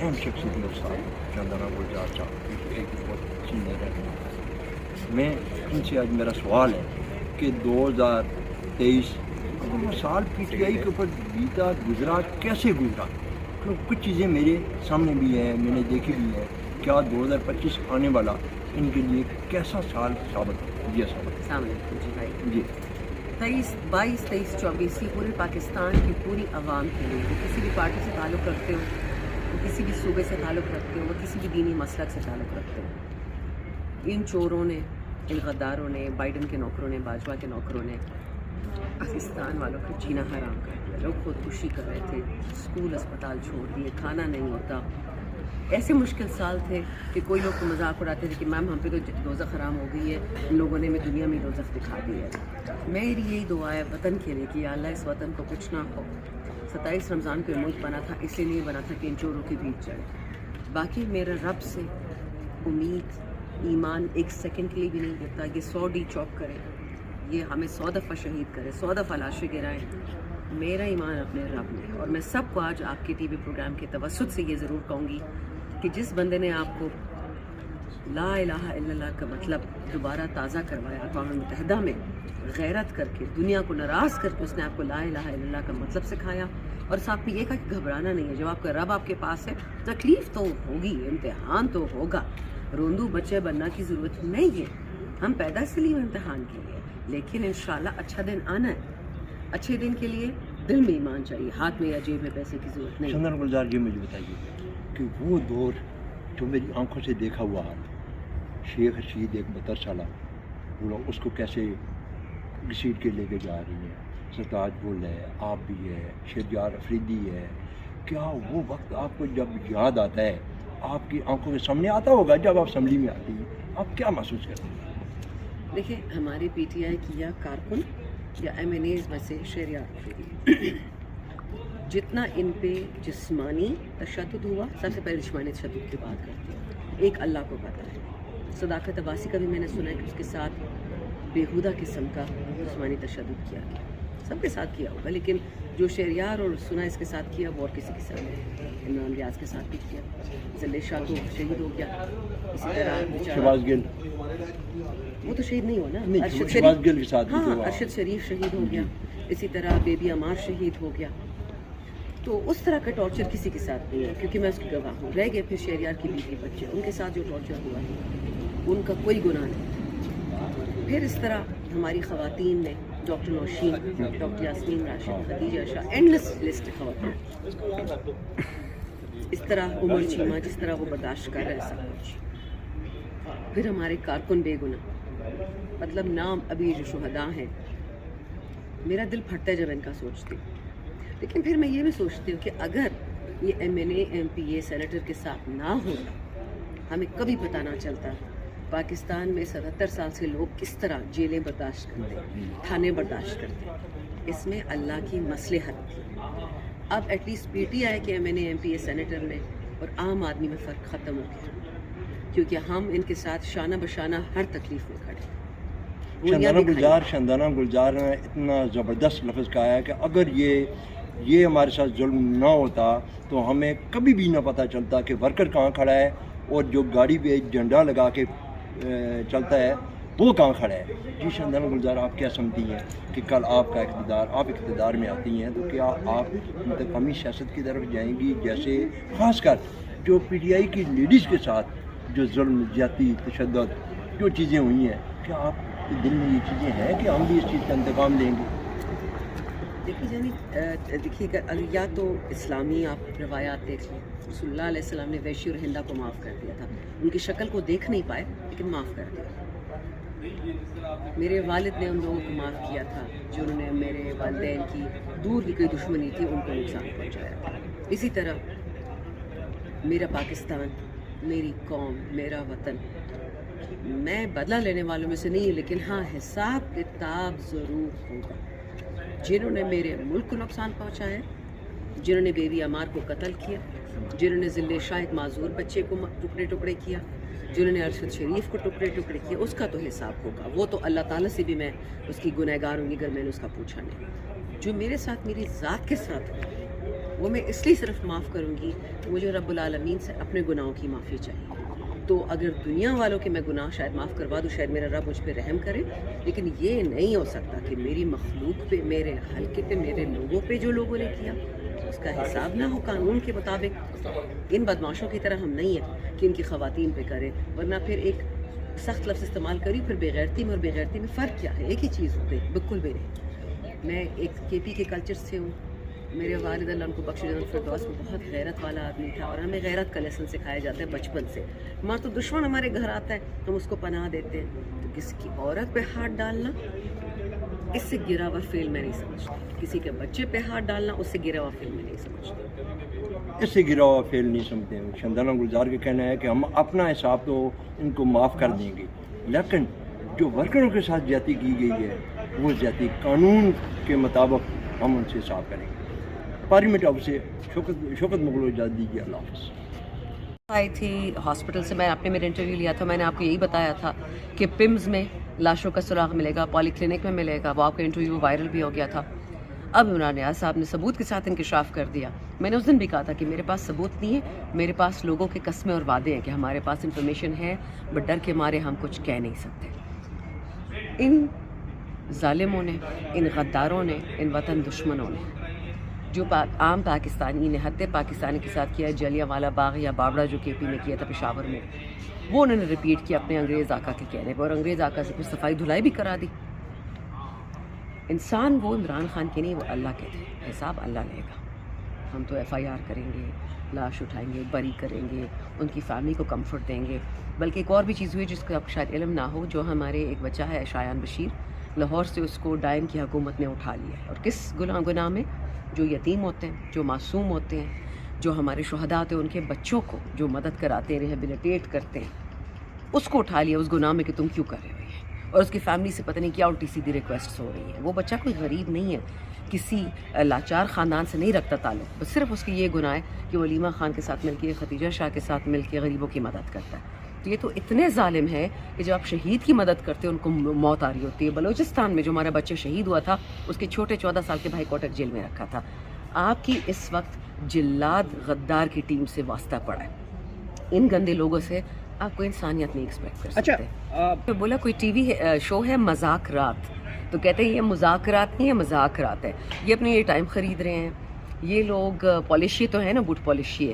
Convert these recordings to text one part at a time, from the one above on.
اہم شخصیت میرے ساتھ شاندانہ گلزار صاحب کی ایک بہت سینئر ہے. میں ان سے آج میرا سوال ہے کہ 2023 سال پی ٹی آئی کے اوپر بیتا گزرا کیسے گزرا؟ تو کچھ چیزیں میرے سامنے بھی ہیں، میں نے دیکھی بھی ہیں. کیا 2025 آنے والا ان کے لیے کیسا سال ثابت ہو؟ جی ثابت. السلام علیکم جی بھائی. جی 22، 24 یہ پورے پاکستان کی پوری عوام کے لیے، وہ کسی بھی پارٹی سے تعلق رکھتے ہو، وہ کسی بھی صوبے سے تعلق رکھتے ہو، وہ کسی بھی دینی مسلک سے تعلق رکھتے ہو، ان چوروں نے، ان غداروں نے، بائیڈن کے نوکروں نے، باجوہ کے نوکروں نے پاکستان والوں کا جینا حرام کر دیا. لوگ خودکشی کر رہے تھے، اسکول اسپتال چھوڑ دیے، کھانا نہیں ہوتا. ایسے مشکل سال تھے کہ کوئی لوگ تو مذاق اڑاتے تھے کہ میم ہم پہ تو دوزخ حرام ہو گئی ہے، ان لوگوں نے ہمیں دنیا میں دوزخ دکھا دی ہے. میری یہی دعا ہے وطن کے لیے کہ یا اللہ اس وطن کو کچھ نہ ہو. 27 رمضان کو یہ ملک بنا تھا، اس لیے بنا تھا کہ ان چوروں کی بھیٹ جائے. باقی میرے رب سے امید، ایمان ایک سیکنڈ کے لیے بھی نہیں دیتا. یہ 100 ڈی چاپ کرے، یہ ہمیں 100 دفعہ شہید کرے، 100 دفعہ لاشیں گرائیں. میرا ایمان اپنے رب میں. اور میں سب کو آج آپ کے ٹی وی پروگرام کے توسط سے یہ ضرور کہوں گی کہ جس بندے نے آپ کو لا الہ الا اللہ کا مطلب دوبارہ تازہ کروایا، اقوام متحدہ میں غیرت کر کے، دنیا کو ناراض کر کے اس نے آپ کو لا الہ الا اللہ کا مطلب سکھایا، اور ساتھ میں یہ کہا کہ گھبرانا نہیں ہے. جب آپ کا رب آپ کے پاس ہے، تکلیف تو ہوگی، امتحان تو ہوگا، روندو بچے بننا کی ضرورت نہیں ہے. ہم پیدا اس لیے امتحان کے لیے، لیکن انشاءاللہ اچھا دن آنا ہے. اچھے دن کے لیے دل میں ایمان چاہیے، ہاتھ میں یا جیب میں پیسے کی ضرورت نہیں. شاندانہ گلزار جی مجھے بتائیے کہ وہ دور جو میری آنکھوں سے دیکھا ہوا ہے، شیخ رشید ایک 72 سالہ، وہ لوگ اس کو کیسے گھسیٹ کے لے کے جا رہی ہیں. سرتاج بول ہے، آپ بھی ہے، شہریار افریدی ہے. کیا وہ وقت آپ کو جب یاد آتا ہے، آپ کی آنکھوں کے سامنے آتا ہوگا جب آپ اسمبلی میں آتی ہیں، آپ کیا محسوس کرتے ہیں؟ دیکھیں، ہماری پی ٹی آئی کی یا کارکن یا ایم این ایز میں سے شہریار افریدی، جتنا ان پہ جسمانی تشدد ہوا، سب سے پہلے جسمانی تشدد کی بات کرتے ہیں. ایک اللہ کو پتہ ہے. صداقت عباسی کا بھی میں نے سنا ہے کہ اس کے ساتھ بیہودہ قسم کا جسمانی تشدد کیا گیا. سب کے ساتھ کیا ہوگا، لیکن جو شہریار اور سنا اس کے ساتھ کیا وہ اور کسی کے ساتھ نہیں. عمران ریاض کے ساتھ بھی کیا. ذلِ شاہ تو شہید ہو گیا. اسی طرح شہباز گل، وہ تو شہید نہیں ہوا نا، ارشد شہباز شریف. گل کے ساتھ بھی ہاں، ہوا. ارشد شریف شہید ہو گیا. اسی طرح بیبی عمار شہید ہو گیا. تو اس طرح کا ٹارچر کسی کے ساتھ نہیں ہے، کیونکہ میں اس کی گواہ ہوں. رہ گئے پھر شہریار کی بیوی بچے، ان کے ساتھ جو ٹارچر ہوا ہے ان کا کوئی گناہ نہیں. پھر اس طرح ہماری خواتین نے، ڈاکٹر نوشین، ڈاکٹر یاسمین راشد، خدیجہ شاہ، اینڈلیس لسٹ خواتین. اس طرح عمر چیمہ، جس طرح وہ برداشت کر رہے ہیں سب کچھ. پھر ہمارے کارکن بے گناہ، مطلب نام ابھی جو شہداء ہیں، میرا دل پھٹتا ہے جب ان کا سوچتی ہوں. لیکن پھر میں یہ بھی سوچتی ہوں کہ اگر یہ M N A, M P A, senator کے ساتھ نہ ہوتا، ہمیں کبھی پتہ نہ چلتا پاکستان میں 77 سال سے لوگ کس طرح جیلیں برداشت کرتے ہیں، تھانے برداشت کرتے ہیں. اس میں اللہ کی مصلحت تھی. اب at least P T I کے M N A, M P A, senator میں اور عام آدمی میں فرق ختم ہو گیا، کیونکہ ہم ان کے ساتھ شانہ بشانہ ہر تکلیف میں کھڑے. شاندانہ گلزار نے اتنا زبردست لفظ کہا ہے کہ اگر یہ ہمارے ساتھ ظلم نہ ہوتا تو ہمیں کبھی بھی نہ پتہ چلتا کہ ورکر کہاں کھڑا ہے اور جو گاڑی پہ جھنڈا لگا کے چلتا ہے وہ کہاں کھڑا ہے. جی شاندانہ گلزار، آپ کیا سمجھتی ہیں کہ کل آپ کا اقتدار میں آتی ہیں تو کیا آپ انتقامی سیاست کی طرف جائیں گی؟ جیسے خاص کر جو پی ٹی آئی کی لیڈیز کے ساتھ جو ظلم، زیادتی، تشدد جو چیزیں ہوئی ہیں، کیا آپ کے دل میں یہ چیزیں ہیں کہ ہم بھی اس چیز کا انتقام لیں گے؟ دیکھیے یا تو اسلامی آپ روایات دیکھ لیں. رسول اللہ علیہ السلام نے ویشی اور ہندا کو معاف کر دیا تھا. ان کی شکل کو دیکھ نہیں پائے لیکن معاف کر دیا. میرے والد نے ان لوگوں کو معاف کیا تھا جنہوں نے میرے والدین کی دور کی کوئی دشمنی تھی ان کو نقصان پہنچایا تھا. اسی طرح میرا پاکستان، میری قوم، میرا وطن، میں بدلہ لینے والوں میں سے نہیں ہوں، لیکن ہاں حساب کتاب ضرور ہوگا. جنہوں نے میرے ملک کو نقصان پہنچایا، جنہوں نے بیوی عمار کو قتل کیا، جنہوں نے ذل شاہ ایک معذور بچے کو ٹکڑے ٹکڑے کیا، جنہوں نے ارشد شریف کو ٹکڑے ٹکڑے کیا، اس کا تو حساب ہوگا. وہ تو اللہ تعالیٰ سے بھی میں اس کی گنہگار ہوں گی اگر میں نے اس کا پوچھا نہیں. جو میرے ساتھ، میری ذات کے ساتھ وہ میں اس لیے صرف معاف کروں گی کہ مجھے رب العالمین سے اپنے گناہوں کی معافی چاہیے. تو اگر دنیا والوں کے میں گناہ شاید معاف کروا دوں، شاید میرا رب مجھ پہ رحم کرے، لیکن یہ نہیں ہو سکتا کہ میری مخلوق پہ، میرے حلقے پہ، میرے لوگوں پہ جو لوگوں نے کیا اس کا حساب نہ ہو قانون کے مطابق. ان بدماشوں کی طرح ہم نہیں ہیں کہ ان کی خواتین پہ کریں، ورنہ پھر ایک سخت لفظ استعمال کری، پھر بے غیرتی میں اور بے غیرتی میں فرق کیا ہے؟ ایک ہی چیز ہوتی ہے، بالکل بھی نہیں. میں ایک کے پی کے کلچر سے ہوں. میرے والد اللہ ان کو بخش جنت الفردوس میں بہت غیرت والا آدمی تھا، اور ہمیں غیرت کا لیسن سکھایا جاتا ہے بچپن سے. ہمارا تو دشمن ہمارے گھر آتا ہے ہم اس کو پناہ دیتے ہیں. تو کسی کی عورت پہ ہاتھ ڈالنا اس سے گرا ہوا فعل میں نہیں سمجھتی. کسی کے بچے پہ ہاتھ ڈالنا اس سے گرا ہوا فعل میں نہیں سمجھتی. اس سے گرا ہوا فیل نہیں سمجھتے ہیں. شمدانہ گلزار کا کہنا ہے کہ ہم اپنا حساب تو ان کو معاف کر دیں گے، لیکن جو ورکروں کے ساتھ زیادتی کی گئی ہے وہ زیادتی قانون کے مطابق ہم ان سے حساب کریں گے. پارلیمنٹ ہاؤس سے شوکت مغل کو اجازت دیجیے. اللہ حافظ. آئی تھی ہاسپٹل سے، میں آپ نے میرا انٹرویو لیا تھا، میں نے آپ کو یہی بتایا تھا کہ پمز میں لاشوں کا سراغ ملے گا، پالی کلینک میں ملے گا. وہ آپ کا انٹرویو وائرل بھی ہو گیا تھا. اب عمران نیاز صاحب نے ثبوت کے ساتھ انکشاف کر دیا. میں نے اس دن بھی کہا تھا کہ میرے پاس ثبوت نہیں ہے، میرے پاس لوگوں کے قسمیں اور وعدے ہیں کہ ہمارے پاس انفارمیشن ہے، بٹ ڈر کے مارے ہم کچھ کہہ نہیں سکتے. ان ظالموں نے، ان غداروں نے، ان وطن دشمنوں نے جو عام پاکستانی نے حد پاکستانی کے ساتھ کیا، جلیانوالہ باغ یا بابڑا جو کے پی میں کیا تھا پشاور میں، وہ انہوں نے ریپیٹ کیا اپنے انگریز آقا کے کہنے پر، اور انگریز آقا سے پھر صفائی دھلائی بھی کرا دی. انسان وہ عمران خان کے نہیں، وہ اللہ کے تھے. حساب اللہ لے گا. ہم تو ایف آئی آر کریں گے، لاش اٹھائیں گے، بری کریں گے، ان کی فیملی کو کمفرٹ دیں گے. بلکہ ایک اور بھی چیز ہوئی جس کا آپ کو شاید علم نہ ہو، جو ہمارے ایک بچہ ہے شایان بشیر، لاہور سے اس کو ڈائن کی حکومت نے اٹھا لیا ہے. اور کس گناہ میں؟ جو یتیم ہوتے ہیں، جو معصوم ہوتے ہیں، جو ہمارے شہداء ہوتے ہیں، ان کے بچوں کو جو مدد کراتے ہیں، ریہیبلیٹیٹ کرتے ہیں، اس کو اٹھا لیا اس گناہ میں کہ تم کیوں کر رہے ہو. اور اس کی فیملی سے پتہ نہیں کیا الٹی سیدھی ریکویسٹس ہو رہی ہیں. وہ بچہ کوئی غریب نہیں ہے، کسی لاچار خاندان سے نہیں رکھتا تعلق، بس صرف اس کی یہ گناہ ہے کہ وہ ولیمہ خان کے ساتھ مل کے، ختیجہ شاہ کے ساتھ مل کے غریبوں کی مدد کرتا ہے. تو یہ تو اتنے ظالم ہے کہ جب آپ شہید کی مدد کرتے ہیں ان کو موت آ رہی ہوتی ہے. بلوچستان میں جو ہمارا بچہ شہید ہوا تھا، اس کے چھوٹے 14 سال کے بھائی کوٹک جیل میں رکھا تھا. آپ کی اس وقت جلاد غدار کی ٹیم سے واسطہ پڑا ہے. ان گندے لوگوں سے آپ کو انسانیت نہیں ایکسپیکٹ کر سکتے. بولا کوئی ٹی وی شو ہے مذاق رات، تو کہتے ہیں یہ مذاکرات نہیں ہے، مذاق رات ہے. یہ اپنے یہ ٹائم خرید رہے ہیں. یہ لوگ پالشی تو ہے نا، بوٹ پالشی ہے.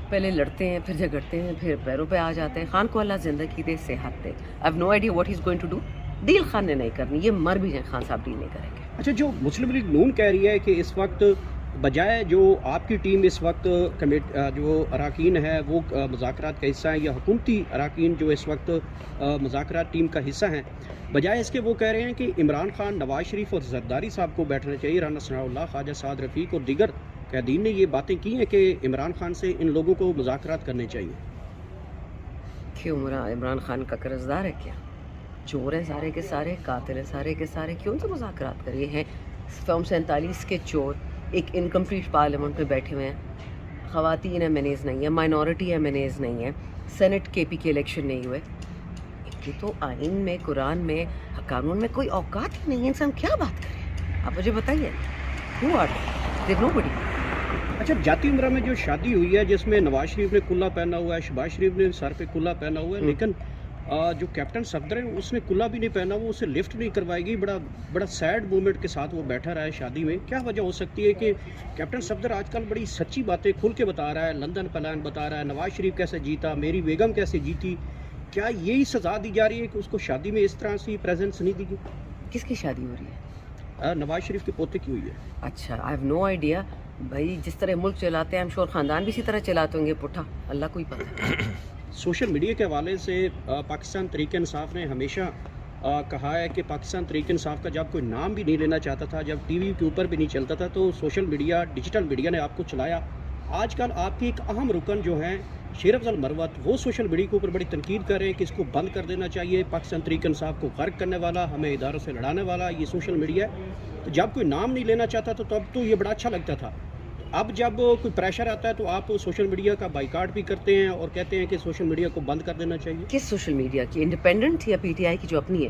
پہلے لڑتے ہیں، پھر جھگڑتے ہیں، پھر پیروں پہ آ جاتے ہیں. خان کو اللہ زندگی دے، صحت دے. I have no idea what he is going to do. Deal Khan نے نہیں کرنی، یہ مر بھی جائیں خان صاحب ڈیل نہیں کریں گے. اچھا، جو مسلم لیگ نون کہہ رہی ہے کہ اس وقت بجائے جو آپ کی ٹیم اس وقت جو اراکین ہے وہ مذاکرات کا حصہ ہیں، یا حکومتی اراکین جو اس وقت مذاکرات ٹیم کا حصہ ہیں، بجائے اس کے وہ کہہ رہے ہیں کہ عمران خان، نواز شریف اور زرداری صاحب کو بیٹھنا چاہیے. رانا ثناء اللہ، خواجہ سعد رفیق اور دیگر قائدین نے یہ باتیں کی ہیں کہ عمران خان سے ان لوگوں کو مذاکرات کرنے چاہیے. کیوں عمران خان کا قرضدار ہے کیا؟ چور ہیں سارے کے سارے، قاتل ہیں سارے کے سارے، کیوں ان سے مذاکرات کریے ہیں؟ فارم 47 کے چور ایک انکمپلیٹ پارلیمنٹ پہ بیٹھے ہوئے ہیں. خواتین ایمنیز نہیں ہیں، مائنورٹی ایمنیز نہیں ہے، سینٹ کے پی کے الیکشن نہیں ہوئے. یہ تو آئین میں، قرآن میں، قانون میں کوئی اوقات ہی نہیں ہے. انسان کیا بات کرے؟ آپ مجھے بتائیے. Who are they? نوبڈی. اچھا، جاتی عمرہ میں جو شادی ہوئی ہے جس میں نواز شریف نے کلہ پہنا ہوا ہے، شہباز شریف نے سر پہ کلہ پہنا ہوا ہے، لیکن جو کیپٹن صفدر ہے اس نے کلہ بھی نہیں پہنا، وہ اسے لفٹ نہیں کروائی گئی. بڑا سیڈ مومنٹ کے ساتھ وہ بیٹھا رہا ہے شادی میں. کیا وجہ ہو سکتی ہے کہ کیپٹن صفدر آج کل بڑی سچی باتیں کھل کے بتا رہا ہے، لندن پلان بتا رہا ہے، نواز شریف کیسے جیتا، میری بیگم کیسے جیتی. کیا یہی سزا دی جا رہی ہے کہ اس کو شادی میں اس طرح سے پریزنس نہیں دی گئی؟ کس کی شادی ہو رہی ہے؟ نواز شریف کے پوتے کی ہوئی ہے. اچھا، آئی ہیو نو آئیڈیا. بھائی جس طرح ملک چلاتے ہیں، ہم شور خاندان بھی اسی طرح چلاتے ہوں گے. پٹھا اللہ کو ہی پتہ. سوشل میڈیا کے حوالے سے پاکستان تحریک انصاف نے ہمیشہ کہا ہے کہ پاکستان تحریک انصاف کا جب کوئی نام بھی نہیں لینا چاہتا تھا، جب ٹی وی کے اوپر بھی نہیں چلتا تھا، تو سوشل میڈیا، ڈیجیٹل میڈیا نے آپ کو چلایا. آج کل آپ کے ایک اہم رکن جو ہیں شیر افضل مروت، وہ سوشل میڈیا کے اوپر بڑی تنقید کر رہے ہیں کہ اس کو بند کر دینا چاہیے. پاکستان تحریک انصاف کو غرق کرنے والا، ہمیں اداروں سے لڑانے والا یہ سوشل میڈیا ہے. تو جب کوئی نام نہیں لینا چاہتا تھا تو اب تو یہ بڑا اچھا لگتا تھا. اب جب کوئی پریشر آتا ہے تو آپ سوشل میڈیا کا بائیکاٹ بھی کرتے ہیں اور کہتے ہیں کہ سوشل میڈیا کو بند کر دینا چاہیے. کس سوشل میڈیا کی؟ انڈیپینڈنٹ یا پی ٹی آئی کی جو اپنی ہے؟